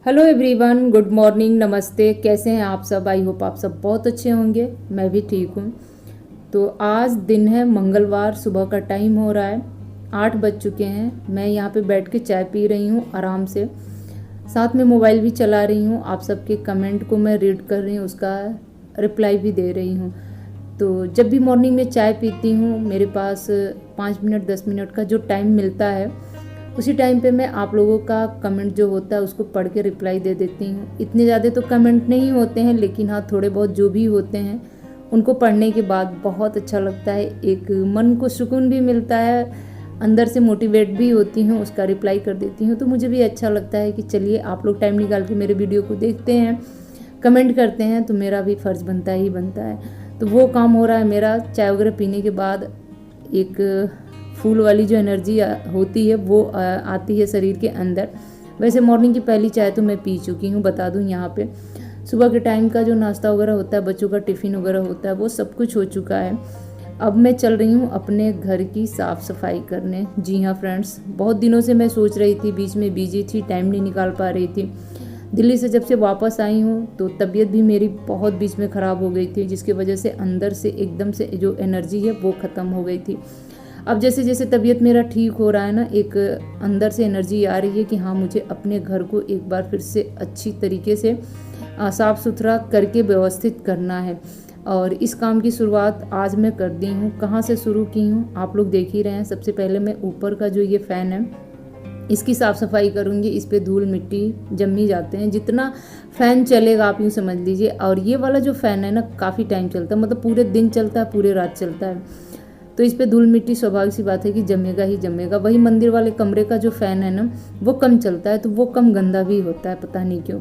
Hello everyone, good morning, नमस्ते। कैसे हैं आप सब? आई होप आप सब बहुत अच्छे होंगे। मैं भी ठीक हूँ। तो आज दिन है मंगलवार, सुबह का टाइम हो रहा है 8 बज चुके हैं। मैं यहाँ पे बैठ के चाय पी रही हूँ आराम से, साथ में मोबाइल भी चला रही हूँ। आप सबके कमेंट को मैं रीड कर रही हूँ, उसका रिप्लाई भी दे रही हूँ। तो जब भी मॉर्निंग में चाय पीती हूँ, मेरे पास 5 मिनट 10 मिनट का जो टाइम मिलता है, उसी टाइम पे मैं आप लोगों का कमेंट जो होता है उसको पढ़ के रिप्लाई दे देती हूँ। इतने ज़्यादा तो कमेंट नहीं होते हैं, लेकिन हाँ थोड़े बहुत जो भी होते हैं उनको पढ़ने के बाद बहुत अच्छा लगता है। एक मन को सुकून भी मिलता है, अंदर से मोटिवेट भी होती हूँ, उसका रिप्लाई कर देती हूँ। तो मुझे भी अच्छा लगता है कि चलिए आप लोग टाइम निकाल के मेरे वीडियो को देखते हैं, कमेंट करते हैं, तो मेरा भी फ़र्ज़ बनता ही बनता है। तो वो काम हो रहा है मेरा। चाय वगैरह पीने के बाद एक फूल वाली जो एनर्जी होती है वो आती है शरीर के अंदर। वैसे मॉर्निंग की पहली चाय तो मैं पी चुकी हूँ, बता दूँ यहाँ पे। सुबह के टाइम का जो नाश्ता वगैरह होता है, बच्चों का टिफ़िन वगैरह होता है, वो सब कुछ हो चुका है। अब मैं चल रही हूँ अपने घर की साफ़ सफाई करने। जी हाँ फ्रेंड्स, बहुत दिनों से मैं सोच रही थी, बीच में बिजी थी, टाइम नहीं निकाल पा रही थी। दिल्ली से जब से वापस आई हूँ तो तबीयत भी मेरी बहुत बीच में ख़राब हो गई थी, जिसकी वजह से अंदर से एकदम से जो एनर्जी है वो ख़त्म हो गई थी। अब जैसे जैसे तबीयत मेरा ठीक हो रहा है ना, एक अंदर से एनर्जी आ रही है कि हाँ मुझे अपने घर को एक बार फिर से अच्छी तरीके से साफ़ सुथरा करके व्यवस्थित करना है। और इस काम की शुरुआत आज मैं कर दी हूँ। कहाँ से शुरू की हूँ आप लोग देख ही रहे हैं। सबसे पहले मैं ऊपर का जो ये फ़ैन है इसकी साफ़ सफाई करूँगी। इस पर धूल मिट्टी जम ही जाते हैं, जितना फ़ैन चलेगा आप यूँ समझ लीजिए। और ये वाला जो फ़ैन है ना काफ़ी टाइम चलता है, मतलब पूरे दिन चलता है, पूरे रात चलता है। तो इस पे धूल मिट्टी स्वाभाविक सी बात है कि जमेगा ही जमेगा। वही मंदिर वाले कमरे का जो फ़ैन है ना वो कम चलता है, तो वो कम गंदा भी होता है, पता नहीं क्यों।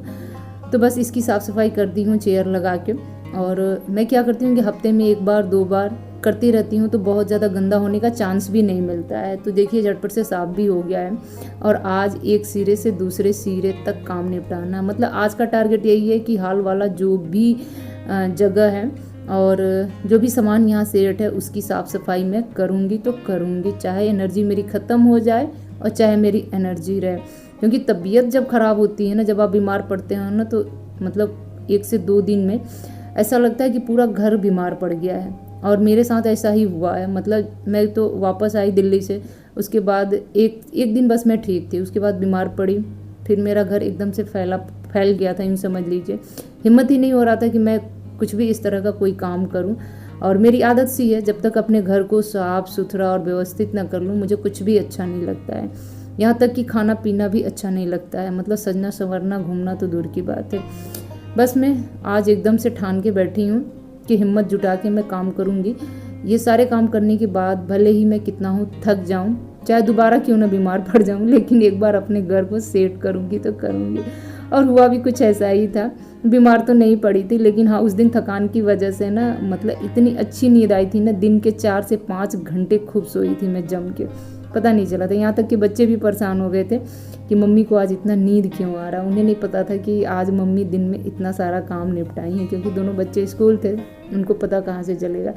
तो बस इसकी साफ़ सफाई करती हूँ चेयर लगा के। और मैं क्या करती हूँ कि हफ्ते में 1 बार 2 बार करती रहती हूँ, तो बहुत ज़्यादा गंदा होने का चांस भी नहीं मिलता है। तो देखिए झटपट से साफ़ भी हो गया है। और आज एक सिरे से दूसरे सिरे तक काम निपटाना, मतलब आज का टारगेट यही है कि हाल वाला जो भी जगह है और जो भी सामान यहाँ सेट है उसकी साफ़ सफाई मैं करूँगी तो करूँगी, चाहे एनर्जी मेरी ख़त्म हो जाए और चाहे मेरी एनर्जी रहे। क्योंकि तबीयत जब ख़राब होती है ना, जब आप बीमार पड़ते हो ना, तो मतलब 1 से 2 दिन में ऐसा लगता है कि पूरा घर बीमार पड़ गया है। और मेरे साथ ऐसा ही हुआ है। मतलब मैं तो वापस आई दिल्ली से, उसके बाद एक दिन बस मैं ठीक थी, उसके बाद बीमार पड़ी। फिर मेरा घर एकदम से फैल गया था, यूँ समझ लीजिए। हिम्मत ही नहीं हो रहा था कि मैं कुछ भी इस तरह का कोई काम करूं। और मेरी आदत सी है, जब तक अपने घर को साफ़ सुथरा और व्यवस्थित ना कर लूँ मुझे कुछ भी अच्छा नहीं लगता है। यहाँ तक कि खाना पीना भी अच्छा नहीं लगता है, मतलब सजना संवरना घूमना तो दूर की बात है। बस मैं आज एकदम से ठान के बैठी हूँ कि हिम्मत जुटा के मैं काम करूँगी। ये सारे काम करने के बाद भले ही मैं कितना हूँ थक जाऊँ, चाहे दोबारा क्यों ना बीमार पड़ जाऊँ, लेकिन एक बार अपने घर को सेट करूँगी तो करूँगी। और हुआ भी कुछ ऐसा ही था। बीमार तो नहीं पड़ी थी, लेकिन हाँ उस दिन थकान की वजह से ना, मतलब इतनी अच्छी नींद आई थी ना, दिन के 4 से 5 घंटे खूब सोई थी मैं जम के, पता नहीं चला था। यहाँ तक कि बच्चे भी परेशान हो गए थे कि मम्मी को आज इतना नींद क्यों आ रहा। उन्हें नहीं पता था कि आज मम्मी दिन में इतना सारा काम निपटाई है, क्योंकि दोनों बच्चे स्कूल थे, उनको पता कहाँ से चलेगा।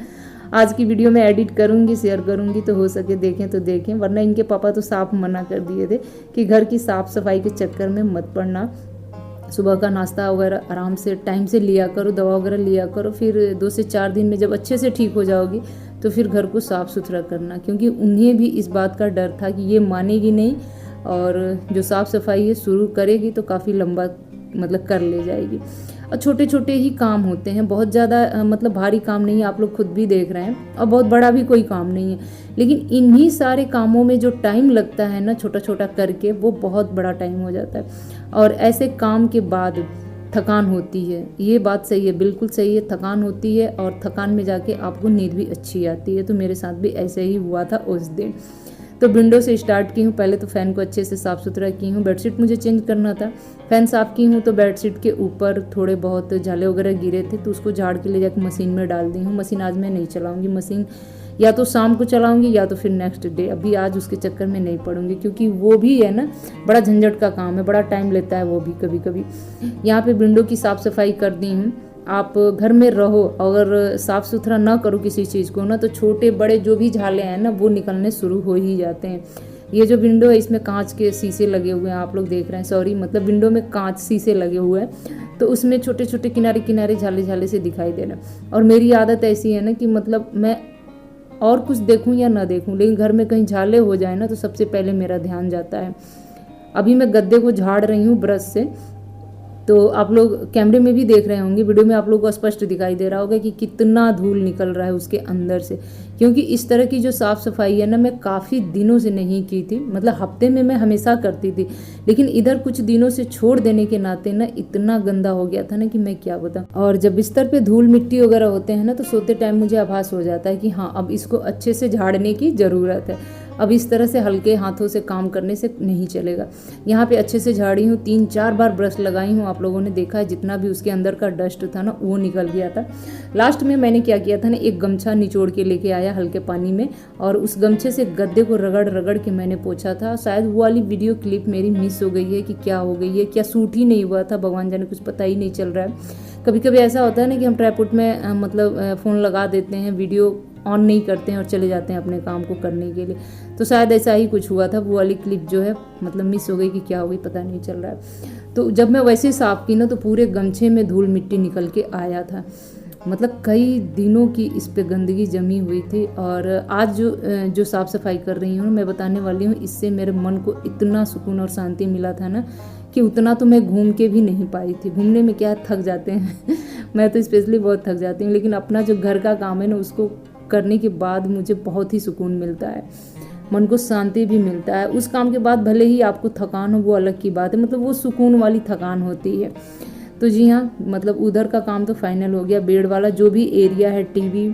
आज की वीडियो मैं एडिट करूँगी, शेयर करूँगी, तो हो सके देखें तो देखें, वरना इनके पापा तो साफ मना कर दिए थे कि घर की साफ़ सफाई के चक्कर में मत पड़ना। सुबह का नाश्ता वगैरह आराम से टाइम से लिया करो, दवा वगैरह लिया करो, फिर 2 से 4 दिन में जब अच्छे से ठीक हो जाओगी तो फिर घर को साफ़ सुथरा करना। क्योंकि उन्हें भी इस बात का डर था कि ये मानेगी नहीं, और जो साफ़ सफाई है शुरू करेगी तो काफ़ी लंबा मतलब कर ले जाएगी। और छोटे छोटे ही काम होते हैं, बहुत ज़्यादा मतलब भारी काम नहीं है, आप लोग खुद भी देख रहे हैं, और बहुत बड़ा भी कोई काम नहीं है। लेकिन इन्हीं सारे कामों में जो टाइम लगता है ना छोटा छोटा करके, वो बहुत बड़ा टाइम हो जाता है। और ऐसे काम के बाद थकान होती है, ये बात सही है, बिल्कुल सही है, थकान होती है, और थकान में जाके आपको नींद भी अच्छी आती है। तो मेरे साथ भी ऐसे ही हुआ था उस दिन। तो विंडो से स्टार्ट की हूँ, पहले तो फ़ैन को अच्छे से साफ़ सुथरा की हूँ। बेडशीट मुझे चेंज करना था, फ़ैन साफ़ की हूँ तो बेडशीट के ऊपर थोड़े बहुत झाले वगैरह गिरे थे, तो उसको झाड़ के ले जाकर मशीन में डाल दी हूँ। मशीन आज मैं नहीं चलाऊँगी, मशीन या तो शाम को चलाऊंगी या तो फिर नेक्स्ट डे। अभी आज उसके चक्कर में नहीं पड़ूंगी, क्योंकि वो भी है ना बड़ा झंझट का काम है, बड़ा टाइम लेता है वो भी कभी कभी। यहाँ पे विंडो की साफ़ सफाई कर दी हूँ। आप घर में रहो, अगर साफ़ सुथरा ना करो किसी चीज़ को ना, तो छोटे बड़े जो भी झाले हैं ना वो निकलने शुरू हो ही जाते हैं। ये जो विंडो है इसमें कांच के शीशे लगे हुए हैं, आप लोग देख रहे हैं, सॉरी मतलब विंडो में कांच शीशे लगे हुए हैं, तो उसमें छोटे छोटे किनारे किनारे झाले झाले से दिखाई दे रहे हैं। और मेरी आदत ऐसी है ना कि मतलब मैं और कुछ देखूं या ना देखूं, लेकिन घर में कहीं झाले हो जाए ना तो सबसे पहले मेरा ध्यान जाता है। अभी मैं गद्दे को झाड़ रही हूँ ब्रश से, तो आप लोग कैमरे में भी देख रहे होंगे, वीडियो में आप लोगों को स्पष्ट दिखाई दे रहा होगा कि कितना धूल निकल रहा है उसके अंदर से। क्योंकि इस तरह की जो साफ़ सफाई है ना मैं काफ़ी दिनों से नहीं की थी, मतलब हफ्ते में मैं हमेशा करती थी, लेकिन इधर कुछ दिनों से छोड़ देने के नाते ना इतना गंदा हो गया था ना कि मैं क्या बताऊं। और जब बिस्तर पे धूल मिट्टी वगैरह होते हैं ना तो सोते टाइम मुझे आभास हो जाता है कि हाँ अब इसको अच्छे से झाड़ने की ज़रूरत है, अब इस तरह से हल्के हाथों से काम करने से नहीं चलेगा। यहाँ पे अच्छे से झाड़ी हूँ, 3-4 बार ब्रश लगाई हूँ, आप लोगों ने देखा है जितना भी उसके अंदर का डस्ट था ना वो निकल गया था। लास्ट में मैंने क्या किया था ना, एक गमछा निचोड़ के लेके आया हल्के पानी में, और उस गमछे से गद्दे को रगड़ रगड़ के मैंने पोछा था। शायद वो वाली वीडियो क्लिप मेरी मिस हो गई है कि क्या हो गई है, क्या शूट ही नहीं हुआ था, भगवान जाने, कुछ पता ही नहीं चल रहा है। कभी कभी ऐसा होता है ना कि हम ट्राइपॉड में मतलब फ़ोन लगा देते हैं, वीडियो ऑन नहीं करते हैं और चले जाते हैं अपने काम को करने के लिए, तो शायद ऐसा ही कुछ हुआ था। वो वाली क्लिप जो है मतलब मिस हो गई कि क्या हो गई पता नहीं चल रहा है। तो जब मैं वैसे साफ़ की ना तो पूरे गमछे में धूल मिट्टी निकल के आया था, मतलब कई दिनों की इस पे गंदगी जमी हुई थी। और आज जो साफ़ सफाई कर रही हूँ मैं बताने वाली हूँ, इससे मेरे मन को इतना सुकून और शांति मिला था ना कि उतना तो मैं घूम के भी नहीं पाई थी। घूमने में क्या थक जाते हैं मैं तो स्पेशली बहुत थक जाती हूँ, लेकिन अपना जो घर का काम है ना उसको करने के बाद मुझे बहुत ही सुकून मिलता है, मन को शांति भी मिलता है। उस काम के बाद भले ही आपको थकान हो वो अलग की बात है, मतलब वो सुकून वाली थकान होती है। तो जी हाँ, मतलब उधर का काम तो फाइनल हो गया। बेड वाला जो भी एरिया है, टीवी,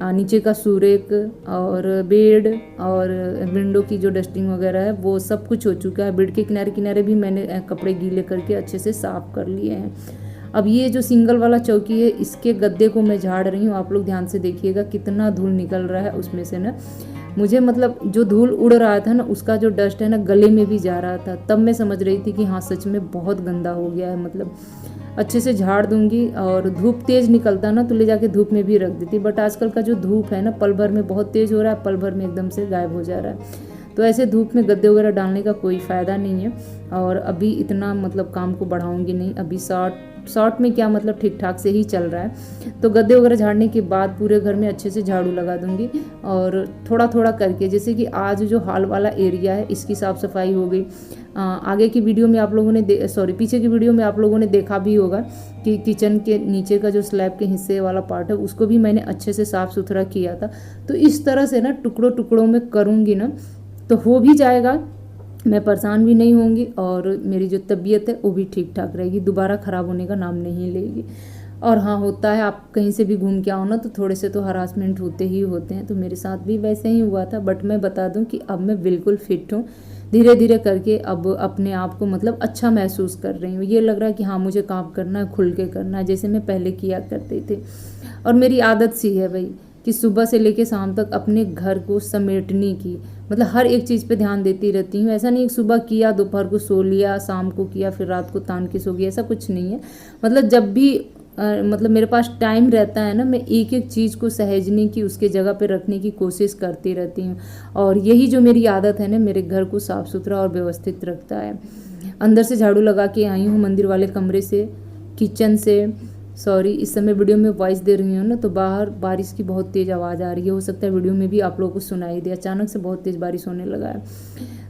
नीचे का सूरेक और बेड और विंडो की जो डस्टिंग वगैरह है वो सब कुछ हो चुका है। बेड के किनारे किनारे भी मैंने कपड़े गीले करके अच्छे से साफ़ कर लिए हैं। अब ये जो सिंगल वाला चौकी है इसके गद्दे को मैं झाड़ रही हूँ, आप लोग ध्यान से देखिएगा कितना धूल निकल रहा है उसमें से ना। मुझे मतलब जो धूल उड़ रहा था ना उसका जो डस्ट है ना गले में भी जा रहा था, तब मैं समझ रही थी कि हाँ सच में बहुत गंदा हो गया है। मतलब अच्छे से झाड़ दूंगी, और धूप तेज़ निकलता ना तो ले जाके धूप में भी रख देती, बट आजकल का जो धूप है ना पल भर में बहुत तेज़ हो रहा है, पल भर में एकदम से गायब हो जा रहा है। तो ऐसे धूप में गद्दे वगैरह डालने का कोई फ़ायदा नहीं है। और अभी इतना मतलब काम को बढ़ाऊंगी नहीं, अभी शॉर्ट में क्या मतलब ठीक ठाक से ही चल रहा है। तो गद्दे वगैरह झाड़ने के बाद पूरे घर में अच्छे से झाड़ू लगा दूंगी, और थोड़ा थोड़ा करके, जैसे कि आज जो हॉल वाला एरिया है इसकी साफ़ सफाई हो गई। आगे की वीडियो में आप लोगों ने पीछे की वीडियो में आप लोगों ने देखा भी होगा कि किचन के नीचे का जो स्लैब के हिस्से वाला पार्ट है उसको भी मैंने अच्छे से साफ़ सुथरा किया था। तो इस तरह से ना टुकड़ों टुकड़ों में करूँगी ना तो हो भी जाएगा, मैं परेशान भी नहीं होंगी, और मेरी जो तबीयत है वो भी ठीक ठाक रहेगी, दोबारा ख़राब होने का नाम नहीं लेगी। और हाँ, होता है आप कहीं से भी घूम के आओ ना तो थोड़े से तो हरासमेंट होते ही होते हैं, तो मेरे साथ भी वैसे ही हुआ था। बट मैं बता दूं कि अब मैं बिल्कुल फिट हूँ, धीरे धीरे करके अब अपने आप को मतलब अच्छा महसूस कर रही हूँ। ये लग रहा है कि हाँ मुझे काम करना है, खुल के करना है, जैसे मैं पहले किया करते थे। और मेरी आदत सी है भाई कि सुबह से लेके शाम तक अपने घर को समेटने की, मतलब हर एक चीज़ पे ध्यान देती रहती हूँ। ऐसा नहीं कि सुबह किया दोपहर को सो लिया, शाम को किया फिर रात को तान के सो गया, ऐसा कुछ नहीं है। मतलब जब भी मतलब मेरे पास टाइम रहता है ना, मैं एक एक चीज़ को सहेजने की, उसके जगह पे रखने की कोशिश करती रहती हूँ। और यही जो मेरी आदत है ना मेरे घर को साफ़ सुथरा और व्यवस्थित रखता है। अंदर से झाड़ू लगा के आई हूँ, मंदिर वाले कमरे से, किचन से। सॉरी, इस समय वीडियो में वॉइस दे रही हूँ ना तो बाहर बारिश की बहुत तेज़ आवाज़ आ रही है, हो सकता है वीडियो में भी आप लोगों को सुनाई दे, अचानक से बहुत तेज़ बारिश होने लगा है।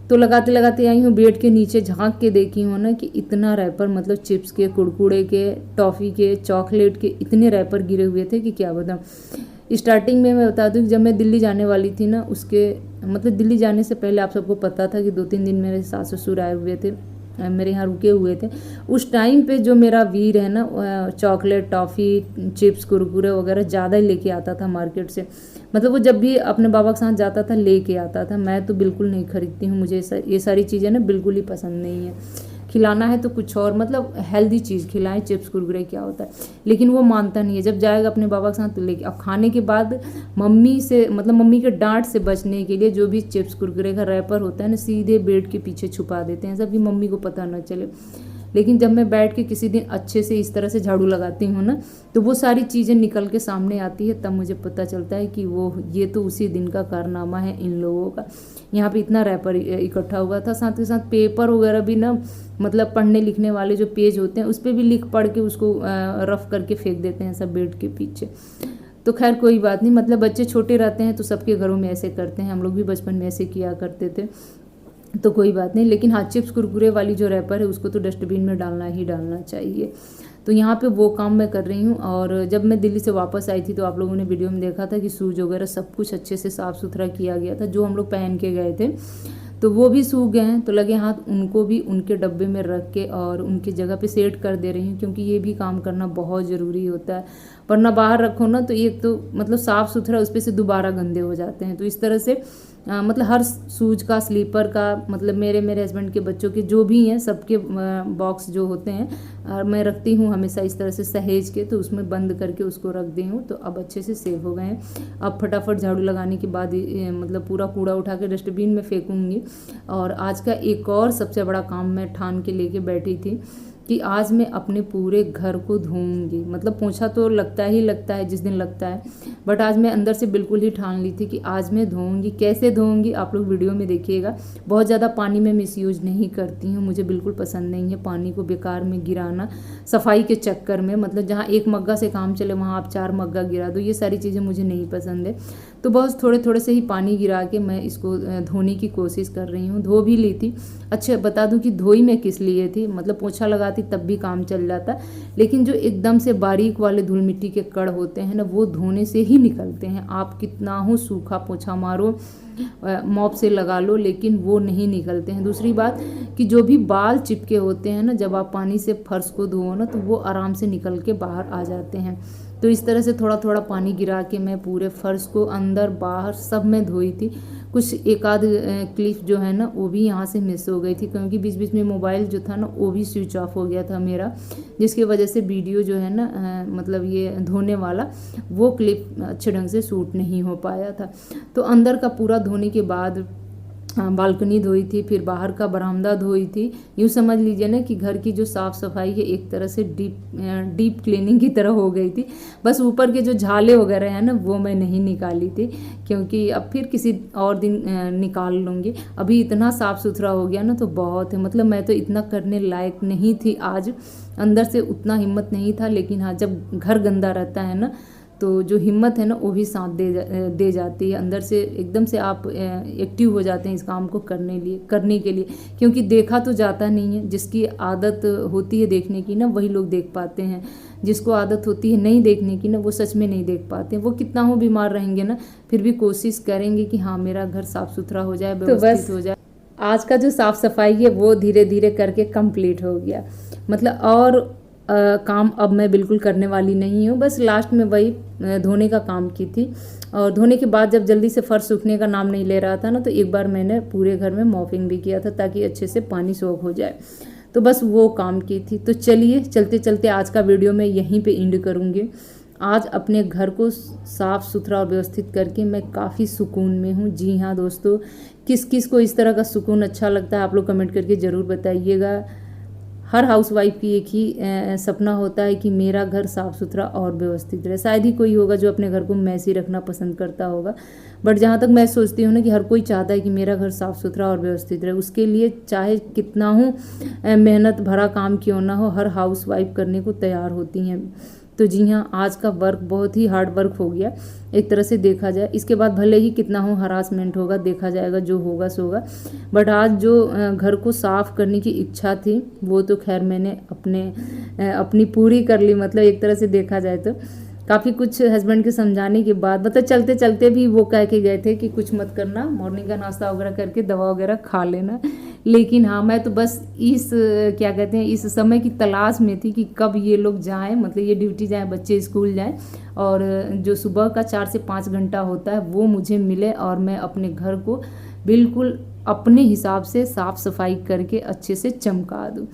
तो लगाते लगाते आई हूँ, बेड के नीचे झांक के देखी हूँ ना कि इतना रैपर, मतलब चिप्स के, कुरकुरे के, टॉफ़ी के, चॉकलेट के, इतने रैपर गिरे हुए थे कि क्या बताऊँ। स्टार्टिंग में मैं बता दूँ कि जब मैं दिल्ली जाने वाली थी ना, उसके मतलब दिल्ली जाने से पहले आप सबको पता था कि 2-3 दिन मेरे सास ससुर आए हुए थे, मेरे यहाँ रुके हुए थे। उस टाइम पे जो मेरा वीर है ना चॉकलेट, टॉफ़ी, चिप्स, कुरकुरे वगैरह ज़्यादा ही लेके आता था मार्केट से। मतलब वो जब भी अपने बाबा के साथ जाता था लेके आता था। मैं तो बिल्कुल नहीं खरीदती हूँ, मुझे ये सारी चीज़ें ना बिल्कुल ही पसंद नहीं है। खिलाना है तो कुछ और, मतलब हेल्दी चीज़ खिलाएं, चिप्स कुरकुरे क्या होता है, लेकिन वो मानता नहीं है। जब जाएगा अपने बाबा के साथ तो लेके, अब खाने के बाद मम्मी से, मतलब मम्मी के डांट से बचने के लिए जो भी चिप्स कुरकुरे का रैपर होता है ना सीधे बेड के पीछे छुपा देते हैं, सब कि मम्मी को पता ना चले। लेकिन जब मैं बैठ के किसी दिन अच्छे से इस तरह से झाड़ू लगाती हूँ ना, तो वो सारी चीज़ें निकल के सामने आती है, तब मुझे पता चलता है कि ये तो उसी दिन का कारनामा है इन लोगों का। यहाँ पे इतना रैपर इकट्ठा हुआ था, साथ के साथ पेपर वगैरह भी ना, मतलब पढ़ने लिखने वाले जो पेज होते हैं उस पर भी लिख पढ़ के उसको रफ करके फेंक देते हैं सब बेड के पीछे। तो खैर कोई बात नहीं, मतलब बच्चे छोटे रहते हैं तो सबके घरों में ऐसे करते हैं, हम लोग भी बचपन में ऐसे किया करते थे, तो कोई बात नहीं। लेकिन हाँ, चिप्स कुरकुरे वाली जो रैपर है उसको तो डस्टबिन में डालना ही डालना चाहिए। तो यहाँ पे वो काम मैं कर रही हूँ। और जब मैं दिल्ली से वापस आई थी तो आप लोगों ने वीडियो में देखा था कि शूज वगैरह सब कुछ अच्छे से साफ़ सुथरा किया गया था, जो हम लोग पहन के गए थे, तो वो भी सूख गए हैं। तो लगे हाथ उनको भी उनके डब्बे में रख के और उनकी जगह पे सेट कर दे रही हूँ, क्योंकि ये भी काम करना बहुत ज़रूरी होता है, वरना बाहर रखो ना तो एक तो मतलब साफ़ सुथरा उस पर से दोबारा गंदे हो जाते हैं। तो इस तरह से मतलब हर शूज का, स्लीपर का, मतलब मेरे हस्बैंड के बच्चों के जो भी हैं सबके बॉक्स जो होते हैं मैं रखती हूँ हमेशा इस तरह से सहेज के, तो उसमें बंद करके उसको रख दी हूँ। तो अब अच्छे से सेव हो गए हैं। अब फटाफट झाड़ू लगाने के बाद मतलब पूरा कूड़ा उठा के डस्टबिन में फेंकूंगी। और आज का एक और सबसे बड़ा काम मैं ठान के लेके बैठी थी कि आज मैं अपने पूरे घर को धोऊंगी। मतलब पोंछा तो लगता है जिस दिन लगता है, बट आज मैं अंदर से बिल्कुल ही ठान ली थी कि आज मैं धोऊंगी। कैसे धोऊंगी आप लोग वीडियो में देखिएगा। बहुत ज़्यादा पानी में मिसयूज नहीं करती हूँ, मुझे बिल्कुल पसंद नहीं है पानी को बेकार में गिराना सफाई के चक्कर में। मतलब जहाँ एक मग्गा से काम चले वहाँ आप 4 मग्गा गिरा दो, ये सारी चीज़ें मुझे नहीं पसंद है। तो बस थोड़े थोड़े से ही पानी गिरा के मैं इसको धोने की कोशिश कर रही हूँ। धो भी ली थी। अच्छा बता दूँ कि धोई मैं किस लिए थी, मतलब पोछा लगाती तब भी काम चल जाता, लेकिन जो एकदम से बारीक वाले धूल मिट्टी के कण होते हैं ना, वो धोने से ही निकलते हैं। आप कितना हो सूखा पोछा मारो, मॉप से लगा लो, लेकिन वो नहीं निकलते हैं। दूसरी बात कि जो भी बाल चिपके होते हैं ना, जब आप पानी से फर्श को धोओ ना, तो वो आराम से निकल के बाहर आ जाते हैं। तो इस तरह से थोड़ा थोड़ा पानी गिरा के मैं पूरे फर्श को अंदर बाहर सब में धोई थी। कुछ एक आध क्लिप जो है ना वो भी यहाँ से मिस हो गई थी, क्योंकि बीच बीच में मोबाइल जो था ना वो भी स्विच ऑफ हो गया था मेरा, जिसकी वजह से वीडियो जो है ना मतलब ये धोने वाला वो क्लिप अच्छे ढंग से शूट नहीं हो पाया था। तो अंदर का पूरा धोने के बाद बालकनी धोई थी, फिर बाहर का बरामदा धोई थी। यूँ समझ लीजिए ना कि घर की जो साफ़ सफाई है एक तरह से डीप क्लीनिंग की तरह हो गई थी। बस ऊपर के जो झाले वगैरह हैं ना वो मैं नहीं निकाली थी, क्योंकि अब फिर किसी और दिन निकाल लूँगी। अभी इतना साफ़ सुथरा हो गया ना तो बहुत है, मतलब मैं तो इतना करने लायक नहीं थी आज, अंदर से उतना हिम्मत नहीं था। लेकिन हाँ, जब घर गंदा रहता है ना तो जो हिम्मत है ना वो भी साथ दे जाती है। अंदर से एकदम से आप एक्टिव हो जाते हैं इस काम को करने के लिए, क्योंकि देखा तो जाता नहीं है। जिसकी आदत होती है देखने की ना वही लोग देख पाते हैं, जिसको आदत होती है नहीं देखने की ना वो सच में नहीं देख पाते। वो कितना हो बीमार रहेंगे ना, फिर भी कोशिश करेंगे कि हाँ मेरा घर साफ सुथरा हो जाए, व्यवस्थित हो जाए। आज का जो साफ़ सफाई है वो धीरे धीरे करके कंप्लीट हो गया। मतलब और काम अब मैं बिल्कुल करने वाली नहीं हूँ। बस लास्ट में वही धोने का काम की थी। और धोने के बाद जब जल्दी से फर्श सूखने का नाम नहीं ले रहा था ना, तो एक बार मैंने पूरे घर में मॉपिंग भी किया था ताकि अच्छे से पानी सोख हो जाए। तो बस वो काम की थी। तो चलिए चलते चलते आज का वीडियो मैं यहीं पे एंड करूँगी। आज अपने घर को साफ़ सुथरा और व्यवस्थित करके मैं काफ़ी सुकून में हूँ। जी हाँ दोस्तों, किस किस को इस तरह का सुकून अच्छा लगता है आप लोग कमेंट करके ज़रूर बताइएगा। हर हाउसवाइफ की एक ही सपना होता है कि मेरा घर साफ़ सुथरा और व्यवस्थित रहे। शायद ही कोई होगा जो अपने घर को मैसी रखना पसंद करता होगा, बट जहाँ तक मैं सोचती हूँ ना कि हर कोई चाहता है कि मेरा घर साफ़ सुथरा और व्यवस्थित रहे। उसके लिए चाहे कितना हो मेहनत भरा काम क्यों ना हो, हर हाउसवाइफ करने को तैयार होती हैं। तो जी हाँ, आज का वर्क बहुत ही हार्ड वर्क हो गया एक तरह से देखा जाए। इसके बाद भले ही कितना हो हरासमेंट होगा, देखा जाएगा, जो होगा सो होगा। बट आज जो घर को साफ़ करने की इच्छा थी वो तो खैर मैंने अपनी पूरी कर ली। मतलब एक तरह से देखा जाए तो काफ़ी कुछ हस्बैंड के समझाने के बाद, मतलब चलते चलते भी वो कह के गए थे कि कुछ मत करना, मॉर्निंग का नाश्ता वगैरह करके दवा वगैरह खा लेना। लेकिन हाँ, मैं तो बस इस क्या कहते हैं इस समय की तलाश में थी कि कब ये लोग जाएं, मतलब ये ड्यूटी जाएं, बच्चे स्कूल जाएं, और जो सुबह का 4 से 5 घंटा होता है वो मुझे मिले और मैं अपने घर को बिल्कुल अपने हिसाब से साफ़ सफाई करके अच्छे से चमका दूँ।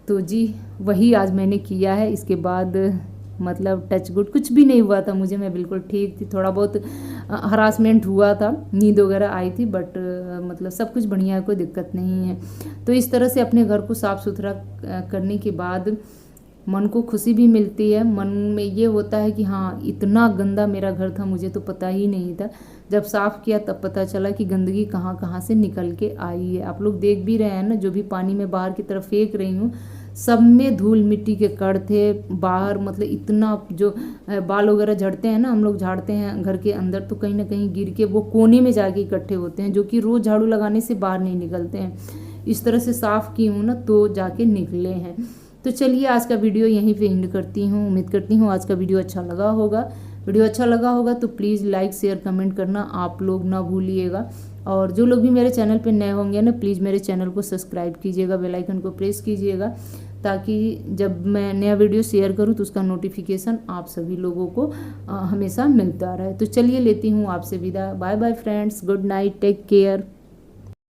तो जी वही आज मैंने किया है। इसके बाद मतलब टच गुड कुछ भी नहीं हुआ था मुझे, मैं बिल्कुल ठीक थी। थोड़ा बहुत हरासमेंट हुआ था, नींद वगैरह आई थी, बट मतलब सब कुछ बढ़िया है, कोई दिक्कत नहीं है। तो इस तरह से अपने घर को साफ़ सुथरा करने के बाद मन को खुशी भी मिलती है। मन में ये होता है कि हाँ, इतना गंदा मेरा घर था, मुझे तो पता ही नहीं था। जब साफ़ किया तब पता चला कि गंदगी कहाँ कहाँ से निकल के आई है। आप लोग देख भी रहे हैं ना, जो भी पानी में बाहर की तरफ फेंक रही हूँ, सब में धूल मिट्टी के कण थे बाहर। मतलब इतना जो बाल वगैरह झड़ते हैं ना, हम लोग झाड़ते हैं घर के अंदर, तो कहीं ना कहीं गिर के वो कोने में जाके इकट्ठे होते हैं, जो कि रोज़ झाड़ू लगाने से बाहर नहीं निकलते हैं। इस तरह से साफ़ की हूँ ना, तो जाके निकले हैं। तो चलिए आज का वीडियो यहीं पे एंड करती हूँ। उम्मीद करती हूँ आज का वीडियो अच्छा लगा होगा। वीडियो अच्छा लगा होगा तो प्लीज़ लाइक शेयर कमेंट करना आप लोग ना भूलिएगा। और जो लोग भी मेरे चैनल पे नए होंगे ना, प्लीज़ मेरे चैनल को सब्सक्राइब कीजिएगा, बेल आइकन को प्रेस कीजिएगा, ताकि जब मैं नया वीडियो शेयर करूं तो उसका नोटिफिकेशन आप सभी लोगों को हमेशा मिलता रहे। तो चलिए लेती हूँ आपसे विदा। Bye bye friends, good night, take care.